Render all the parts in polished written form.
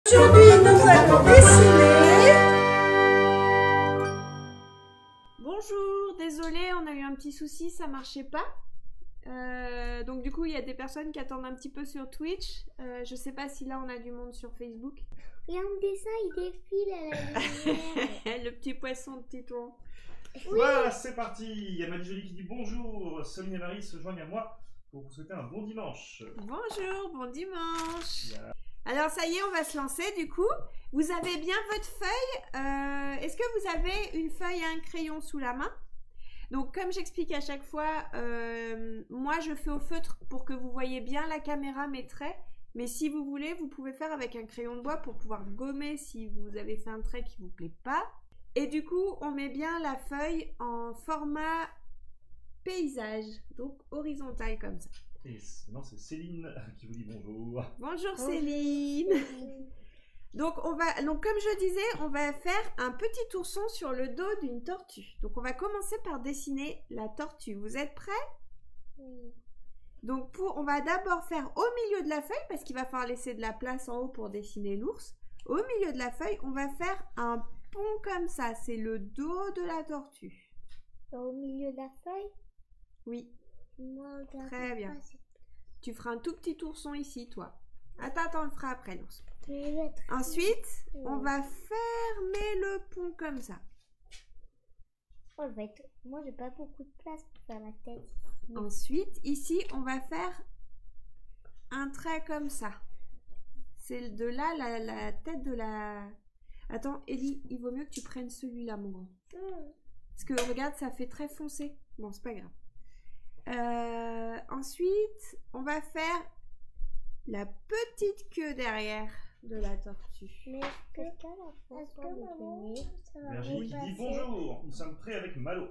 Aujourd'hui, nous allons dessiner. Bonjour, désolé, on a eu un petit souci, ça marchait pas. Donc du coup, il y a des personnes qui attendent un petit peu sur Twitch. Je sais pas si là on a du monde sur Facebook. Regarde le dessin, il défile à la lumière. Le petit poisson de Tétouan. Oui. Voilà, c'est parti. Il y a Maddy Jolie qui dit bonjour. Soline et Marie se joignent à moi pour vous souhaiter un bon dimanche. Bonjour, bon dimanche. Voilà. Alors ça y est, on va se lancer du coup. Vous avez bien votre feuille. Est-ce que vous avez une feuille et un crayon sous la main? Donc comme j'explique à chaque fois, moi je fais au feutre pour que vous voyez bien la caméra, mes traits. Mais si vous voulez, vous pouvez faire avec un crayon de bois pour pouvoir gommer si vous avez fait un trait qui ne vous plaît pas. Et du coup, on met bien la feuille en format paysage, donc horizontal comme ça. Et maintenant c'est Céline qui vous dit bonjour. Bonjour Céline. Donc comme je disais, on va faire un petit ourson sur le dos d'une tortue. Donc on va commencer par dessiner la tortue. Vous êtes prêts? Oui. Donc on va d'abord faire au milieu de la feuille, parce qu'il va falloir laisser de la place en haut pour dessiner l'ours. Au milieu de la feuille, on va faire un pont comme ça. C'est le dos de la tortue. Au milieu de la feuille? Oui. Moi, Très bien. Tu feras un tout petit ourson ici, toi. Attends, on le fera après l'ours. Ensuite, on va fermer le pont comme ça. Moi, j'ai pas beaucoup de place pour faire la tête. Ensuite, ici, on va faire un trait comme ça. C'est de là la tête de la... Attends, Ellie, il vaut mieux que tu prennes celui-là, mon grand. Parce que, regarde, ça fait très foncé. Bon, c'est pas grave. Ensuite, on va faire la petite queue derrière de la tortue. Mais est-ce que maman, ça va Virginie qui dit bonjour. Nous sommes prêts avec Malo.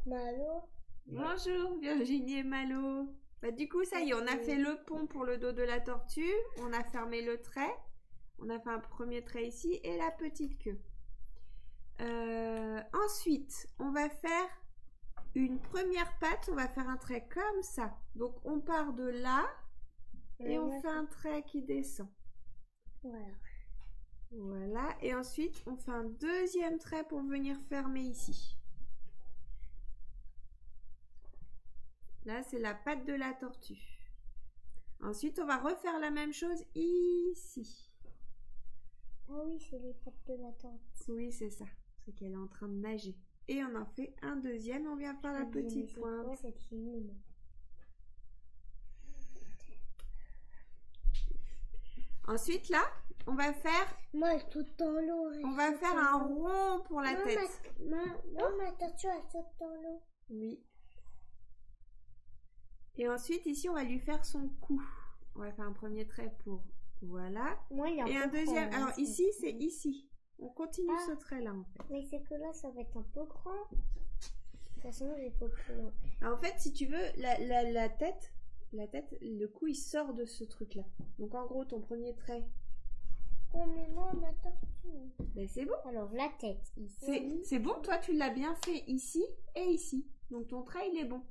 Malo? Bonjour Virginie et Malo. Bah, du coup, ça y est, on a fait le pont pour le dos de la tortue. On a fermé le trait. On a fait un premier trait ici et la petite queue. Ensuite, on va faire une première patte. On va faire un trait comme ça. Donc, on part de là et on fait un trait qui descend. Voilà. Voilà. Et ensuite, on fait un deuxième trait pour venir fermer ici. Là, c'est la patte de la tortue. Ensuite, on va refaire la même chose ici. Ah oui, c'est les pattes de la tortue. Oui, c'est ça. C'est qu'elle est en train de nager. Et on en fait un deuxième. On vient faire la petite pointe. Ouais, cette fille. Ensuite, là, on va faire... Moi, elle saute dans l'eau. On va faire un rond pour la tête. Ma tortue, elle saute dans l'eau. Oui. Et ensuite, ici, on va lui faire son cou. On va faire un premier trait pour... Voilà. Moi, il est Et un peu deuxième... grand, Alors, ici, c'est ici. On continue ce trait-là, en fait. Mais c'est que là, ça va être un peu grand. De toute façon, il faut plus long. Alors, en fait, si tu veux, la tête, le cou, il sort de ce truc-là. Donc, en gros, ton premier trait... Oh, mais moi, ma tortue. Ben, c'est bon. Alors, la tête, ici. C'est bon, toi, tu l'as bien fait ici et ici. Donc, ton trait, il est bon.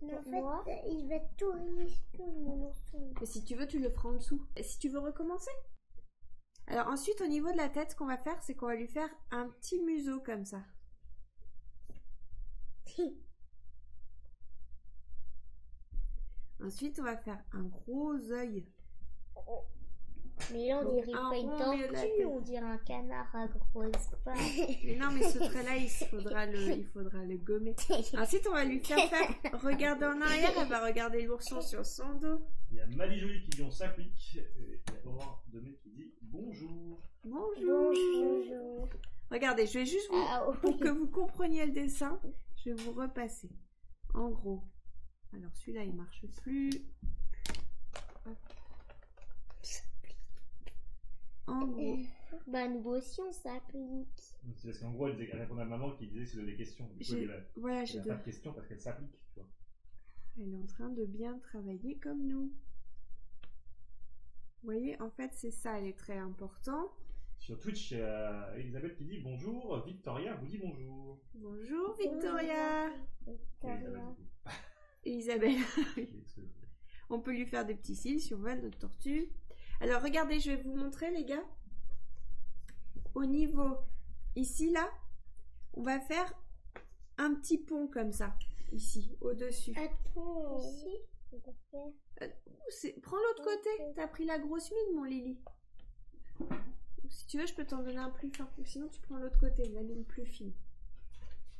Mais en fait, il va être tout minuscule, mon ourson. Mais si tu veux, tu le feras en dessous. Et si tu veux recommencer. Alors, ensuite, au niveau de la tête, ce qu'on va faire, c'est qu'on va lui faire un petit museau comme ça. Ensuite, on va faire un gros œil. Mais là, on dirait pas une tortue, on dirait un canard à grosses pattes. Mais non, mais ce trait-là, il faudra le gommer. Ensuite, on va lui faire regarder en arrière. Elle va regarder l'ourson sur son dos. Il y a Maddy Jolie qui dit on s'applique. Et il y a Aurore Demey qui dit bonjour. Bonjour. Bonjour. Regardez, je vais juste pour que vous compreniez le dessin, je vais vous repasser. En gros. Alors, celui-là, il marche plus. Hop. En gros. Bah, nous aussi, on s'applique. C'est parce qu'en gros, elle répondait à maman qui disait que c'était des questions. Du coup, il Voilà, n'y a pas de questions parce qu'elle s'applique. Tu vois. Elle est en train de bien travailler comme nous. Vous voyez, en fait, c'est ça, elle est très important. Sur Twitch, il y a Elisabeth qui dit bonjour. Victoria vous dit bonjour. Bonjour, Victoria. Et Isabelle. Isabelle. On peut lui faire des petits cils si on veut, notre tortue. Alors, regardez, je vais vous montrer, les gars. Au niveau, ici, là, on va faire un petit pont comme ça. Ici, au-dessus. Attends, ici, on va faire... Prends l'autre côté. T'as pris la grosse mine, mon Lily. Si tu veux, je peux t'en donner un plus fin. Ou sinon, tu prends l'autre côté, la mine plus fine.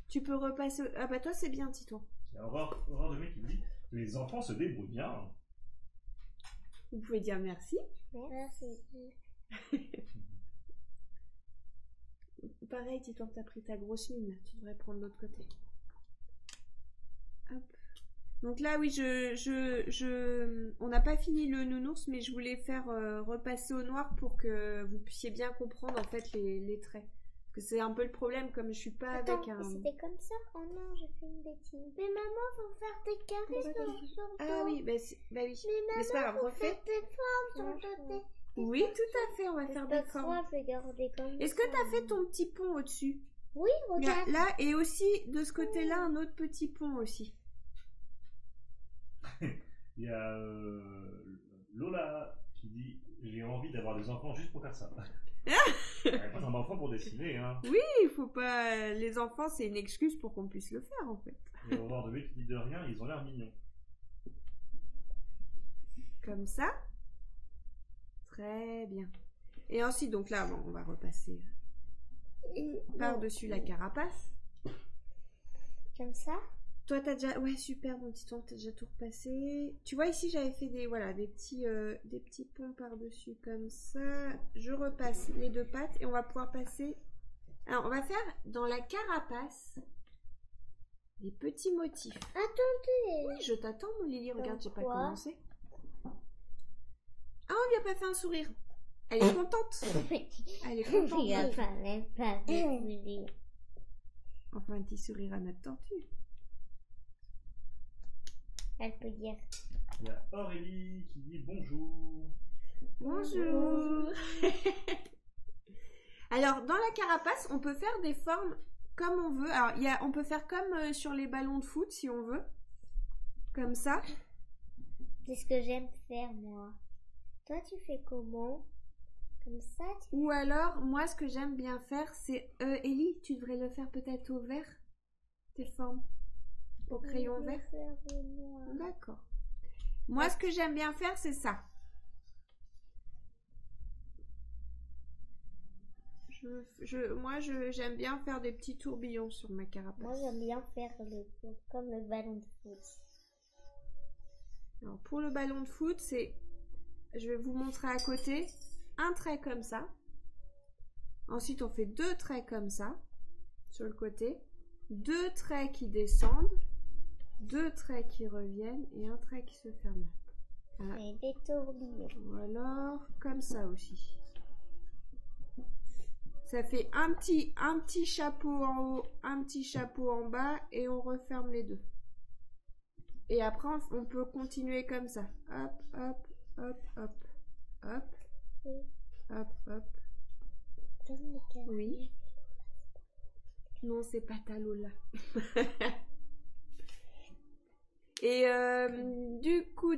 Tu peux repasser... Ah bah toi, c'est bien, Titouan. Il y a Aurore de Mai qui me dit les enfants se débrouillent bien. Vous pouvez dire merci. Merci. Pareil, Titouan, t'as pris ta grosse mine. Là. Tu devrais prendre l'autre côté. Hop. Donc là, oui, on n'a pas fini le nounours, mais je voulais faire repasser au noir pour que vous puissiez bien comprendre en fait les traits. Parce que c'est un peu le problème, comme je suis pas avec un... c'était comme ça? Oh non, j'ai fait une bêtise. Mais maman, faut faire des carrés sur le Ah oui, bah oui. Mais c'est pas grave, refais. des formes sur le côté. Oui, tout à fait, on va faire des formes. Je vais garder comme Est-ce que tu as fait ton petit pont au-dessus? Oui, regarde. Là, et aussi, de ce côté-là, un autre petit pont aussi. Il y a Lola qui dit j'ai envie d'avoir des enfants juste pour faire ça. Pas un enfant pour dessiner, hein. Oui, il faut pas. Les enfants, c'est une excuse pour qu'on puisse le faire en fait. Et Aurore de Mai qui dit de rien, ils ont l'air mignons. Comme ça. Très bien. Et ensuite, donc là, bon, on va repasser par-dessus la carapace. Comme ça. Toi, t'as déjà... Ouais, super, mon petit temps, t'as déjà tout repassé. Tu vois, ici, j'avais fait des petits ponts par-dessus, comme ça. Je repasse les deux pattes et on va pouvoir passer... Alors, on va faire dans la carapace des petits motifs. Attendez. Oui, je t'attends, mon Lily. Regarde, j'ai pas Quoi? commencé. Ah, on lui a pas fait un sourire. Elle est contente. Elle est contente. Il a pas même pas de sourire. Enfin, un petit sourire à notre tortue. Elle peut dire. Il y a Aurélie qui dit bonjour. Bonjour. Alors, dans la carapace, on peut faire des formes comme on veut. Alors, on peut faire comme sur les ballons de foot, si on veut. Comme ça. C'est ce que j'aime faire, moi. Toi, tu fais comment? Comme ça, Ou alors, moi, ce que j'aime bien faire, c'est... Ellie, tu devrais le faire peut-être au vert, tes formes. Au crayon vert. D'accord. Moi, ce que j'aime bien faire, c'est ça. Moi, j'aime bien faire des petits tourbillons sur ma carapace. Moi, j'aime bien faire comme le ballon de foot. Alors, pour le ballon de foot, je vais vous montrer à côté. Un trait comme ça. Ensuite, on fait deux traits comme ça sur le côté. Deux traits qui descendent. Deux traits qui reviennent et un trait qui se ferme. Voilà. Et des tourbillons. Voilà, comme ça aussi. Ça fait un petit chapeau en haut, un petit chapeau en bas et on referme les deux. Et après, on peut continuer comme ça. Hop, hop, hop, hop, hop. Oui. Hop, hop. Oui. Non, c'est pas ta Lola. Et du coup.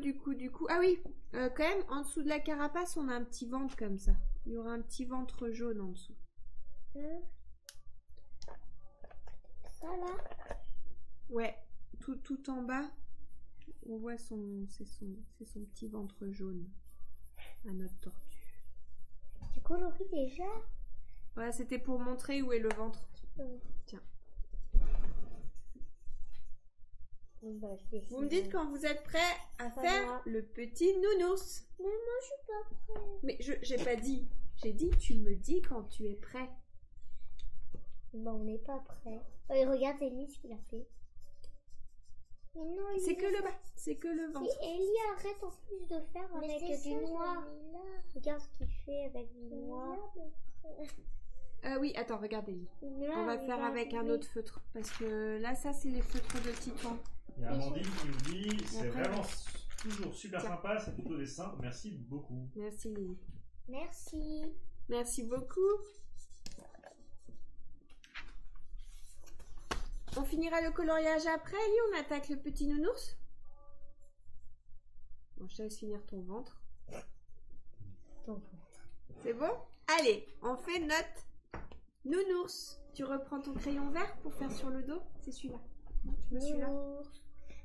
Ah oui, quand même, en dessous de la carapace, on a un petit ventre comme ça. Il y aura un petit ventre jaune en dessous. Ça là? Ouais, tout en bas, on voit c'est son petit ventre jaune à notre tortue. Tu coloris déjà? Voilà, c'était pour montrer où est le ventre. Tiens. Bah, vous me dites quand vous êtes prêts à faire le petit nounours. Mais moi, je suis pas prêt. Mais j'ai pas dit. J'ai dit tu me dis quand tu es prêt. Bon, on n'est pas prêt. Regarde Ellie ce qu'il a fait. Mais non, c'est que le bas, c'est que le ventre. Si Ellie arrête en plus de faire avec du noir. Regarde ce qu'il fait avec du noir. Oui, attends, regarde Ellie. On va faire avec un autre feutre. Parce que là, ça, c'est les feutres de Titouan. Il y a Amandine qui nous dit c'est vraiment toujours super sympa, c'est plutôt dessin. Merci beaucoup. Merci Lily. Merci. Merci beaucoup. On finira le coloriage après, Ellie. On attaque le petit nounours. Bon, je te laisse finir ton ventre. ton C'est bon? Allez, on fait notre nounours. Tu reprends ton crayon vert pour faire sur le dos. C'est celui-là. Tu veux celui-là?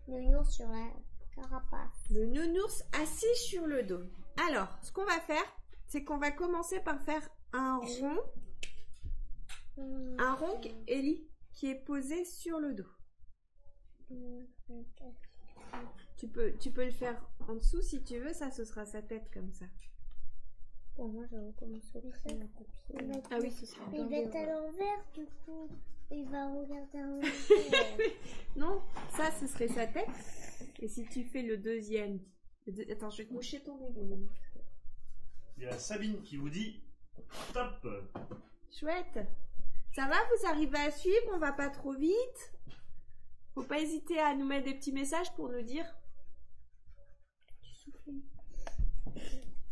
Nounours sur la carapace. Le nounours assis sur le dos. Alors, ce qu'on va faire, c'est qu'on va commencer par faire un rond. Un rond, Ellie, qui est posé sur le dos. Tu peux le faire en dessous si tu veux. Ça, ce sera sa tête comme ça. Pour moi, je recommence au crayon papier. Ah oui, ce sera. Il va être à l'envers, du coup. Il va regarder à l'envers. Non, ça, ce serait sa tête. Et si tu fais le deuxième... Attends, je vais te moucher ton nez. Il y a Sabine qui vous dit top. Chouette. Ça va, vous arrivez à suivre? On va pas trop vite? Faut pas hésiter à nous mettre des petits messages pour nous dire.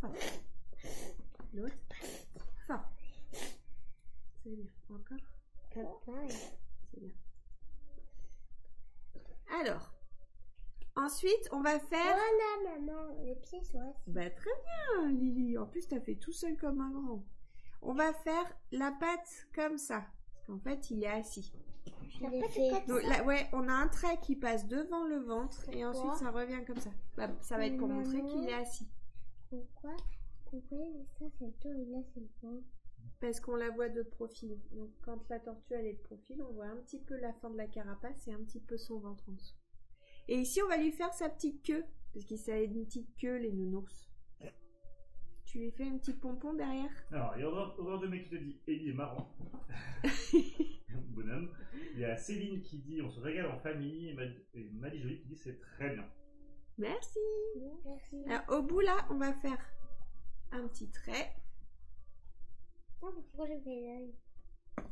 Fort. L'autre. Fort. C'est bien. Encore. C'est bien. Alors. Ensuite, on va faire... Voilà, maman. Les pieds sont assis. Bah, très bien, Lily. En plus, t'as fait tout seul comme un grand. On va faire la patte comme ça. Parce qu'en fait, il est assis. Donc, là, ouais, on a un trait qui passe devant le ventre et ensuite ça revient comme ça. Bah, ça va être pour montrer qu'il est assis. Pourquoi ça c'est le dos et là c'est le ventre? Parce qu'on la voit de profil. Donc quand la tortue elle est de profil, on voit un petit peu la fin de la carapace et un petit peu son ventre en dessous. Et ici on va lui faire sa petite queue. Parce qu'il a une petite queue, les nounours. Tu lui fais un petit pompon derrière? Alors, il y a Horreur de mec qui te dit Ellie est marrant. Bonhomme. Il y a Céline qui dit on se régale en famille. Et Maddy Jolie qui dit c'est très bien. Merci. Merci. Alors au bout là, on va faire un petit trait. Non, mais pourquoi j'ai fait l'œil?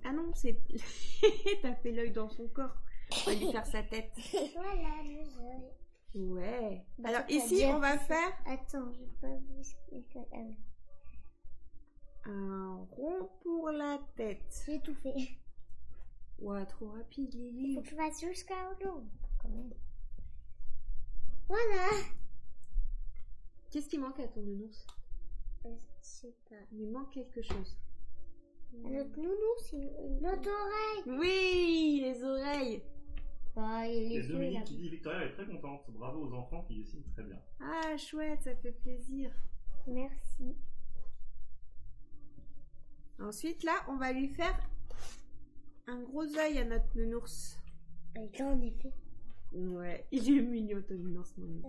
Ah non, c'est... T'as fait l'œil dans son corps. On va lui faire sa tête. Voilà, les yeux. Ouais. Bah, Alors t'as ici, déjà on va fait ça. faire Attends, j'ai pas vu ce qu'il fait. Ah oui. un rond pour la tête. J'ai tout fait. Ouais, trop rapide, Il Lily. faut que je fasse jusqu'à l'eau. Quand même. Voilà. Qu'est-ce qui manque à ton nounours? Je sais pas. Il lui manque quelque chose. Notre nounours, notre oreille. Oui, les oreilles. Bah, il Il y est a Dominique qui dit Victoria est très contente. Bravo aux enfants qui dessinent très bien. Ah, chouette, ça fait plaisir. Merci. Ensuite, là, on va lui faire un gros œil à notre nounours. Et là, en effet. Ouais, il est mignon ton nounours, mon ami.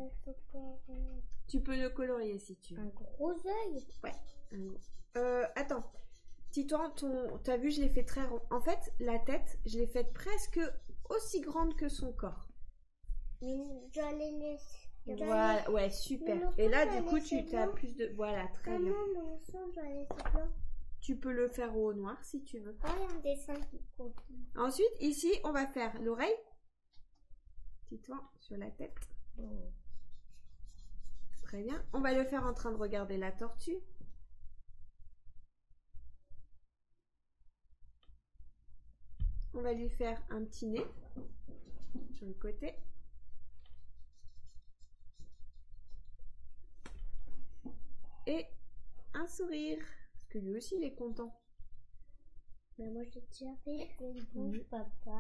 Tu peux le colorier si tu veux. Un gros œil. Ouais. Attends. Titouan, t'as vu, je l'ai fait très rond. En fait, la tête, je l'ai faite presque aussi grande que son corps. Mais je dois les laisser. Voilà, ouais, super. Mais Et là, l'enfant du doit coup, tu laisser as blanc. plus de... Voilà, très bien. Maman, mon sang doit laisser blanc. Tu peux le faire au noir si tu veux. Oh, il y a un dessin qui profile. Ensuite, ici, on va faire l'oreille. Titouan, sur la tête. Très bien. On va le faire en train de regarder la tortue. On va lui faire un petit nez sur le côté. Et un sourire. Parce que lui aussi, il est content. Mais moi, j'ai déjà fait une bouche, papa.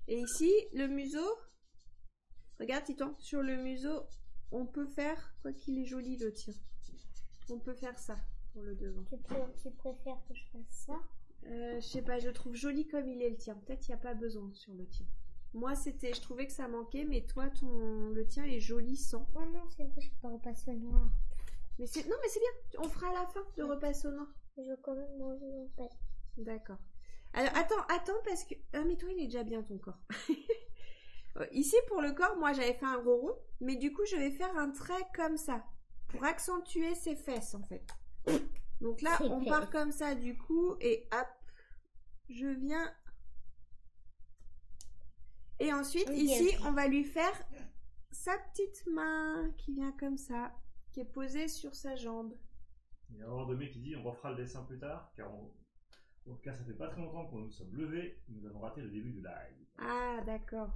Et ici, le museau. Regarde, Titan, sur le museau, on peut faire, quoi qu'il est joli le tien. On peut faire ça pour le devant. Tu préfères que je fasse ça? Je sais pas, je trouve joli comme il est le tien. Peut-être il n'y a pas besoin sur le tien. Moi, je trouvais que ça manquait, mais toi, le tien est joli sans. Oh non, c'est vrai, je peux pas repasser au noir. Mais c'est bien. On fera à la fin de repasser au noir. Je veux quand même manger mon pâte. D'accord. Alors, attends, parce que... Ah, mais toi, il est déjà bien, ton corps. Ici, pour le corps, moi, j'avais fait un gros rond. Mais du coup, je vais faire un trait comme ça. Pour accentuer ses fesses, en fait. Donc là, on part comme ça, du coup. Et hop, je viens... Et ensuite, ici, on va lui faire sa petite main qui vient comme ça. Qui est posée sur sa jambe. Il y a Horreur de mec qui dit on refera le dessin plus tard. Car ça fait pas très longtemps qu'on nous sommes levés. Nous avons raté le début du live. Ah, d'accord.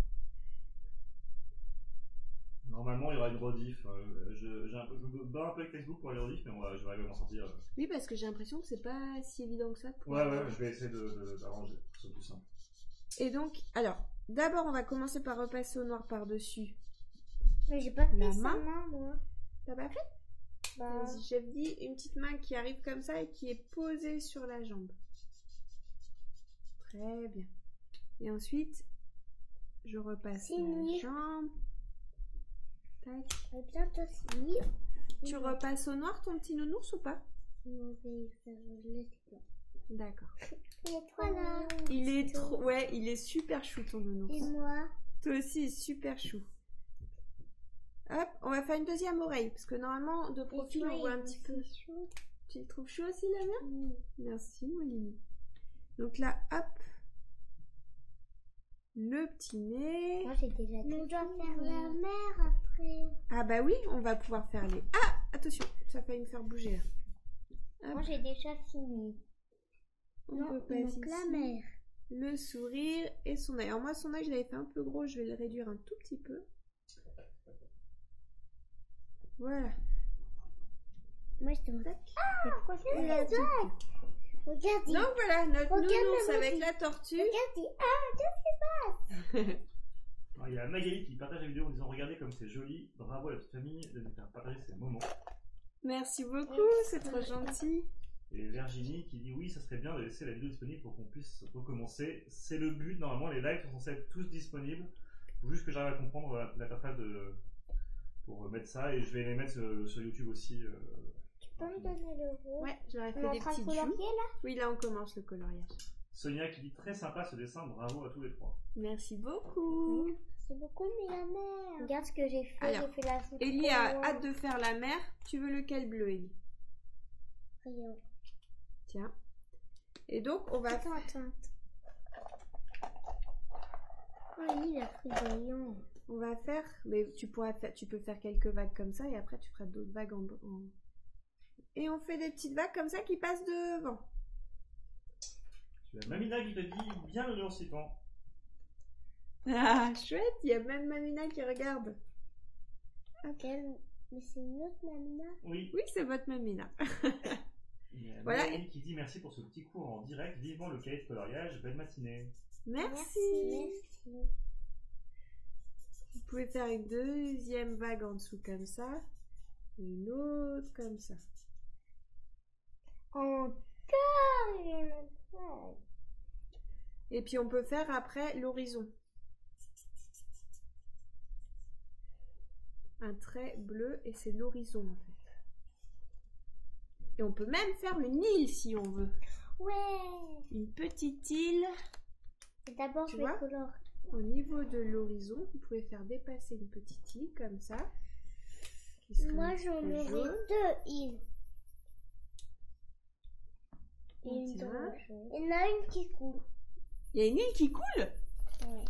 Normalement, il y aura une rediff. Je me bats un peu avec Facebook pour les rediff, mais je vais arriver à m'en sortir. Oui, parce que j'ai l'impression que c'est pas si évident que ça. Ouais, je vais essayer d'arranger. C'est plus simple. Et donc, alors, d'abord, on va commencer par repasser au noir par-dessus. Mais j'ai pas fait La ça, main. moi. T'as pas fait? Bah, Vas-y, chef dit une petite main qui arrive comme ça et qui est posée sur la jambe. Très bien. Et ensuite, je repasse la jambe. Tac. et bientôt aussi. Tu repasses au noir ton petit nounours ou pas? On va faire le blanc. D'accord. Et toi là? Il est trop... Ouais, il est super chou ton nounours. Et moi? Toi aussi, il est super chou. Hop, on va faire une deuxième oreille, parce que normalement, de profil, on voit un petit peu. Chaud. Tu le trouves chaud aussi, la mienne? Oui. Merci, mon Lily. Donc là, hop. Le petit nez. Moi j'ai déjà dit. On doit faire la mer après. Ah bah oui, on va pouvoir faire les... Ah, attention, ça a failli me faire bouger là. Hop. Moi j'ai déjà fini. On Non, peut passer donc la ici. mer. Le sourire et son œil. Alors moi, son œil, je l'avais fait un peu gros, je vais le réduire un tout petit peu. Voilà. Moi je te montre. Mais pourquoi je fais la Regarde, il... Donc voilà, notre Regarde, nounours maman, avec il- la tortue. Regarde, il... Ah, Alors, il y a Magali qui partage la vidéo en disant regardez comme c'est joli, bravo à la petite famille de nous faire partager ces moments. Merci beaucoup, c'est trop gentil. Et Virginie qui dit oui, ça serait bien de laisser la vidéo disponible pour qu'on puisse recommencer. C'est le but, normalement les lives sont censés être tous disponibles. Faut juste que j'arrive à comprendre l'interface pour mettre ça et je vais les mettre sur YouTube aussi. tu peux me donner le rouge? Ouais, j'aurais On fait est en des train de petites colorier joues. là? Oui, là on commence le coloriage. Sonia qui dit très sympa ce dessin, bravo à tous les trois. Merci beaucoup. C'est beaucoup, mais la mer. Regarde ce que j'ai fait. Alors, J'ai fait la joue. Ellie a hâte de faire la mer. Tu veux lequel bleu, Ellie? Tiens. Et donc, on va... Attends. Oh, il a pris voyant. On va faire... Mais tu peux faire quelques vagues comme ça et après tu feras d'autres vagues en... Et on fait des petites vagues comme ça qui passent devant. Tu as Mamina qui te dit bien le nuancitant. Ah, chouette, il y a même Mamina qui regarde. Ok, mais c'est une autre Mamina. Oui. Oui, c'est votre Mamina. Il y a Voilà. Magali qui dit merci pour ce petit cours en direct, vivement le cahier de coloriage, belle matinée. Merci. Merci. Vous pouvez faire une deuxième vague en dessous comme ça. Et une autre comme ça. Encore une vague. Et puis on peut faire après l'horizon. Un trait bleu et c'est l'horizon en fait. Et on peut même faire une île si on veut. Ouais. Une petite île. Et d'abord, Tu je vais vois colorier. Au niveau de l'horizon, vous pouvez faire dépasser une petite île comme ça. Qui sera Moi, un petit j'en peu aurai jaune. 2 îles. Et une Tiens. blanche. Il y en a une qui coule. Il y a une île qui coule. Ouais.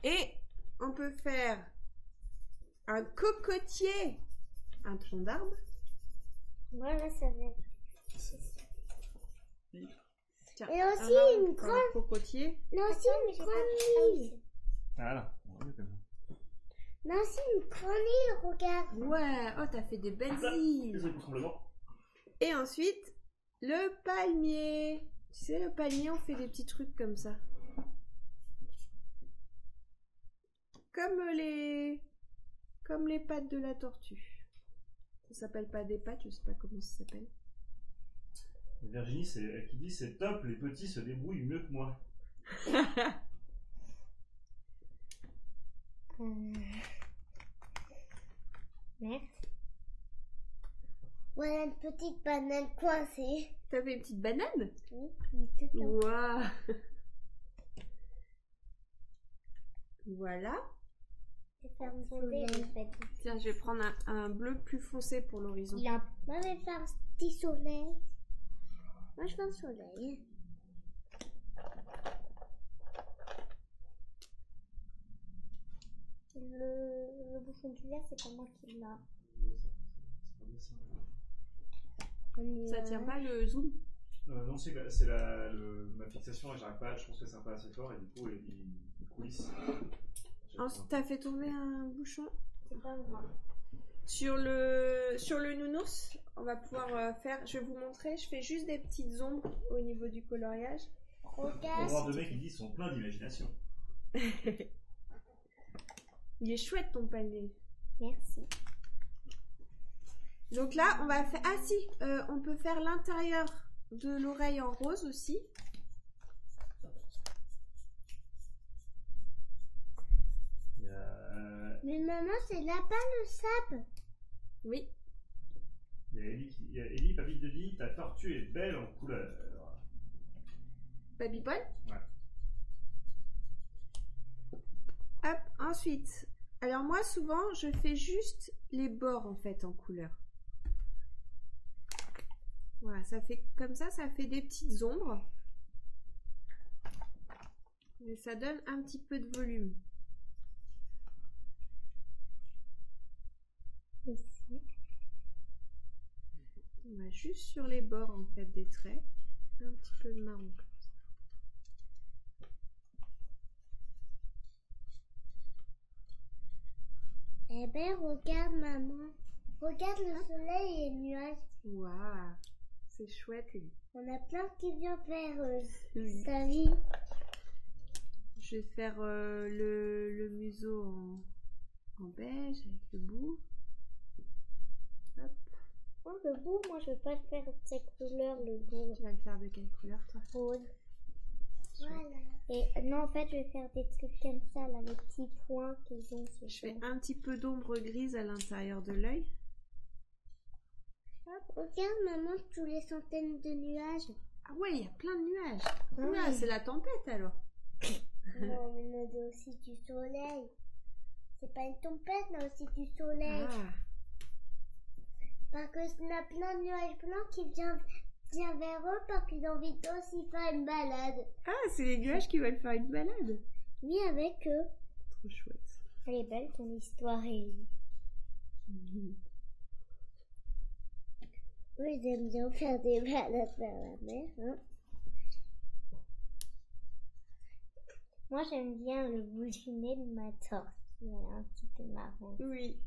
Et on peut faire un cocotier, un tronc d'arbre. Voilà, ça va être. Tiens, Et aussi un arbre, une un grande. cocotier. Non, aussi une grande île. Voilà. On va comme ça. Non, aussi une grande île, regarde. Ouais, oh t'as fait des belles îles. Désolé pour le vent. Et ensuite, le palmier. Tu sais, le palmier, on fait des petits trucs comme ça. Comme les pattes de la tortue. Ça s'appelle pas des pattes, je sais pas comment ça s'appelle. Et Virginie qui dit c'est top, les petits se débrouillent mieux que moi. Merci. Voilà une petite banane coincée. T'as fait une petite banane? Oui, il est tout en Waouh. Voilà. Je vais faire un soleil en fait. Tiens, je vais prendre un bleu plus foncé pour l'horizon. Il a... Moi, je vais faire un petit soleil. Moi, je fais un soleil. Le bouchon du verre, c'est pas moi qui l'a. Ça tient pas le zoom? Non, c'est ma fixation et j'arrive pas, je pense que c'est un peu assez fort et du coup il coulisse. T'as fait tomber un bouchon. C'est pas grave. Sur le nounours, on va pouvoir faire. Je vais vous montrer. Je fais juste des petites ombres au niveau du coloriage. On va Regarde. voir deux mecs qui disent sont pleins d'imagination. Il est chouette ton panier. Merci. Donc là, on va faire. Ah si, on peut faire l'intérieur de l'oreille en rose aussi. Il y a, Mais maman, c'est là-bas le sable. Oui. il y a Ellie, Papy te dit, ta tortue est belle en couleur. Baby Paul. Ouais. Hop, ensuite. Alors moi, souvent, je fais juste les bords en fait en couleur. Voilà, ça fait comme ça fait des petites ombres. Mais ça donne un petit peu de volume. Ici. On va juste sur les bords en fait des traits. Un petit peu de marron. Eh ben, regarde maman. Regarde le soleil et les nuages. Waouh, c'est chouette. Ellie. On a plein qui viennent faire Oui. sa vie. Je vais faire le museau en beige avec le bout. Hop. Oh, le bout, moi je veux pas le faire de cette couleur, le bout Tu vas le faire de quelle couleur toi? rose. Voilà. Et non, en fait, je vais faire des trucs comme ça, là, les petits points qu'ils ont. Je fais un petit peu d'ombre grise à l'intérieur de l'œil. Hop, regarde maman, tous les centaines de nuages. Ah ouais, il y a plein de nuages. Ah Oula, oui. c'est la tempête alors. Non, mais on a aussi du soleil. C'est pas une tempête, on a aussi du soleil. Ah, Parce que on a plein de nuages blancs qui viennent vers eux parce qu'ils ont envie aussi faire une balade. ah c'est les nuages qui veulent faire une balade. Oui, avec eux. Trop chouette. Elle est belle ton histoire, Ellie. Oui, j'aime bien faire des balades vers la mer. Hein. Moi, j'aime bien le boulinet de ma torse. Il est un petit peu marron. Oui.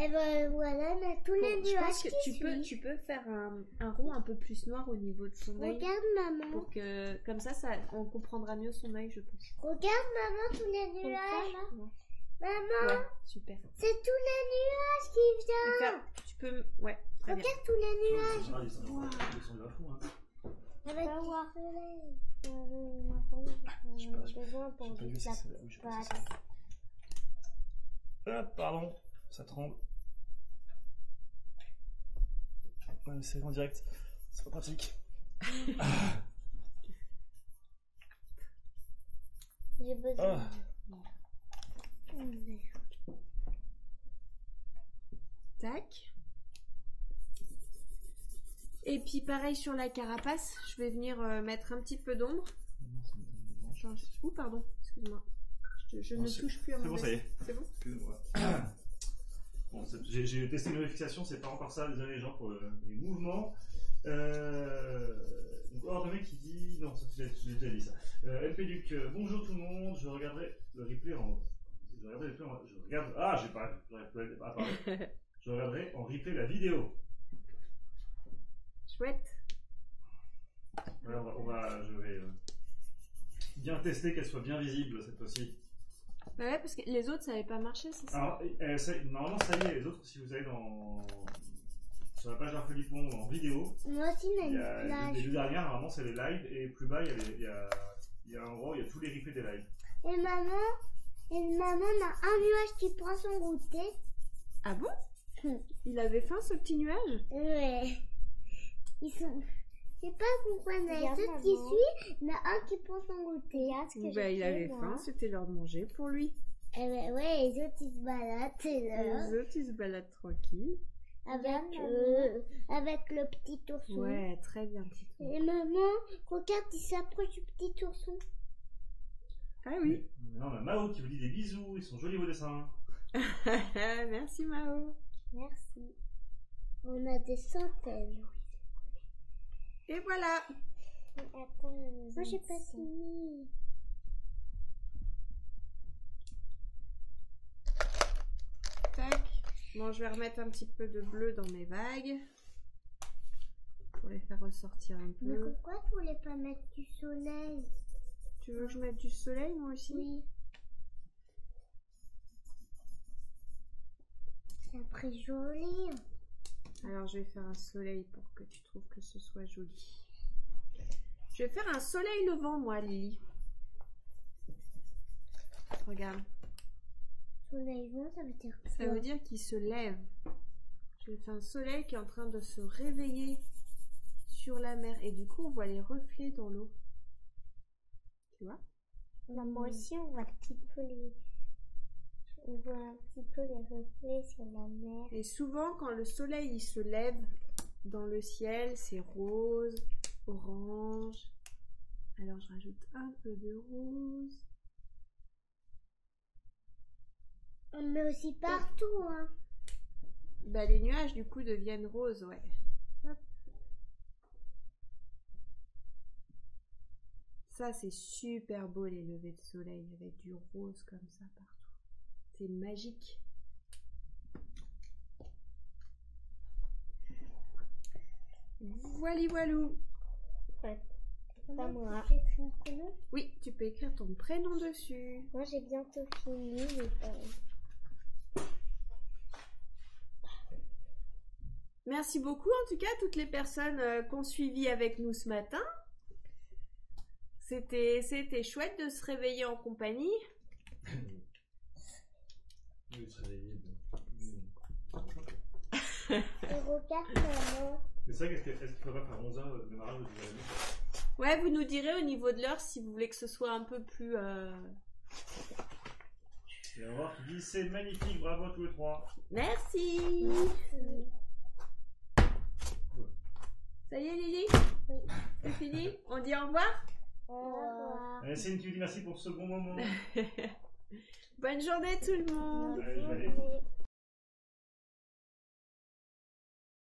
Et ben voilà, on a tous les Bon, je nuages pense que qui suivent. tu peux faire un rond un peu plus noir au niveau de son œil. Regarde maman. Pour que, comme ça, on comprendra mieux son œil, je pense. Regarde maman, tous les nuages. Ouais. Maman, Ouais, super. c'est tous les nuages qui viennent. Tu peux... Ouais, très bien. Regarde tous les nuages. Ils sont à fond, hein. Avec du soleil. Je sais pas, besoin pour j'ai pas du vu si c'est là. Oui, je sais pas si c'est là. Pardon, ça tremble. Ouais, c'est en direct, c'est pas pratique. J'ai besoin. Tac. Et puis pareil sur la carapace, je vais venir mettre un petit peu d'ombre. Ouh, pardon, excuse-moi. Je Non, ne touche plus à mon C'est bon, ça y est. C'est bon? Excuse-moi. Bon, j'ai testé une vérification, c'est pas encore ça, désolé les gens pour les mouvements. Donc, hors de mec qui dit. Non, ça, j'ai déjà dit ça. LP Duc, bonjour tout le monde, je regarderai le replay en. Je regarde. Ah, j'ai pas. Ah, pardon. Je regarderai en replay la vidéo. Chouette. Voilà, je vais bien tester qu'elle soit bien visible cette fois-ci. Bah ouais, parce que les autres ça n'avait pas marché, c'est ça? Alors, normalement, ça y est, les autres, si vous allez sur la page d'Infolipon en vidéo, Moi aussi, on a il y une a les plage. deux dernières, normalement, c'est les lives, et plus bas, il y a un endroit où il y a tous les replays des lives. Et maman, on a un nuage qui prend son goûter. Ah bon? Il avait faim ce petit nuage? Ouais. Ils sont. Je sais pas pourquoi on a Regarde, ceux qui suivent, il y en a un qui prend son goûter. Bah, il avait faim, c'était l'heure de manger pour lui. Eh ben, ouais, les autres ils se baladent, c'est l'heure. Les autres ils se baladent tranquille. Avec le petit ourson. Ouais, très bien, petit ourson. Et maman, regarde, il s'approche du petit ourson. Ah oui. Maintenant, on a Mao qui vous dit des bisous, ils sont jolis vos dessins. Merci Mao. Merci. On a des centaines. Et voilà. Attends, moi j'ai pas fini. Tac. Bon, je vais remettre un petit peu de bleu dans mes vagues. Pour les faire ressortir un Mais peu. pourquoi tu voulais pas mettre du soleil? Tu veux que je mette du soleil, moi aussi? Oui. C'est très joli. Alors, je vais faire un soleil pour que tu trouves que ce soit joli. Je vais faire un soleil levant, moi, Lily. Regarde. Soleil vent, ça veut dire quoi? Ça veut dire qu'il se lève. Je vais faire un soleil qui est en train de se réveiller sur la mer. Et du coup, on voit les reflets dans l'eau. Tu vois? Là, moi aussi, on voit on voit un petit peu les reflets sur la mer. Et souvent, quand le soleil il se lève dans le ciel, c'est rose, orange. Alors, je rajoute un peu de rose. On met aussi partout, hein. Bah, les nuages, du coup, deviennent roses, ouais. Hop. Ça, c'est super beau, les levées de soleil, avec du rose comme ça partout. C'est magique. Voili voilou. Ouais. Pas moi. Oui, tu peux écrire ton prénom dessus. Moi, j'ai bientôt fini, mais Merci beaucoup en tout cas à toutes les personnes qui ont suivi avec nous ce matin. C'était chouette de se réveiller en compagnie. Oui, se réveiller. Et regarde maman. C'est ça, est-ce qu'il ne faudrait pas faire 11h de démarrage de journée? Ouais, vous nous direz au niveau de l'heure si vous voulez que ce soit un peu plus... Et on va voir qui dit c'est magnifique, bravo à tous les trois. Merci. Ça y est Lily? Oui. C'est fini? On dit au revoir? Au revoir. Allez, Céline, tu dis merci pour ce bon moment. Bonne journée tout le monde. Allez, je vais aller. Bonne journée.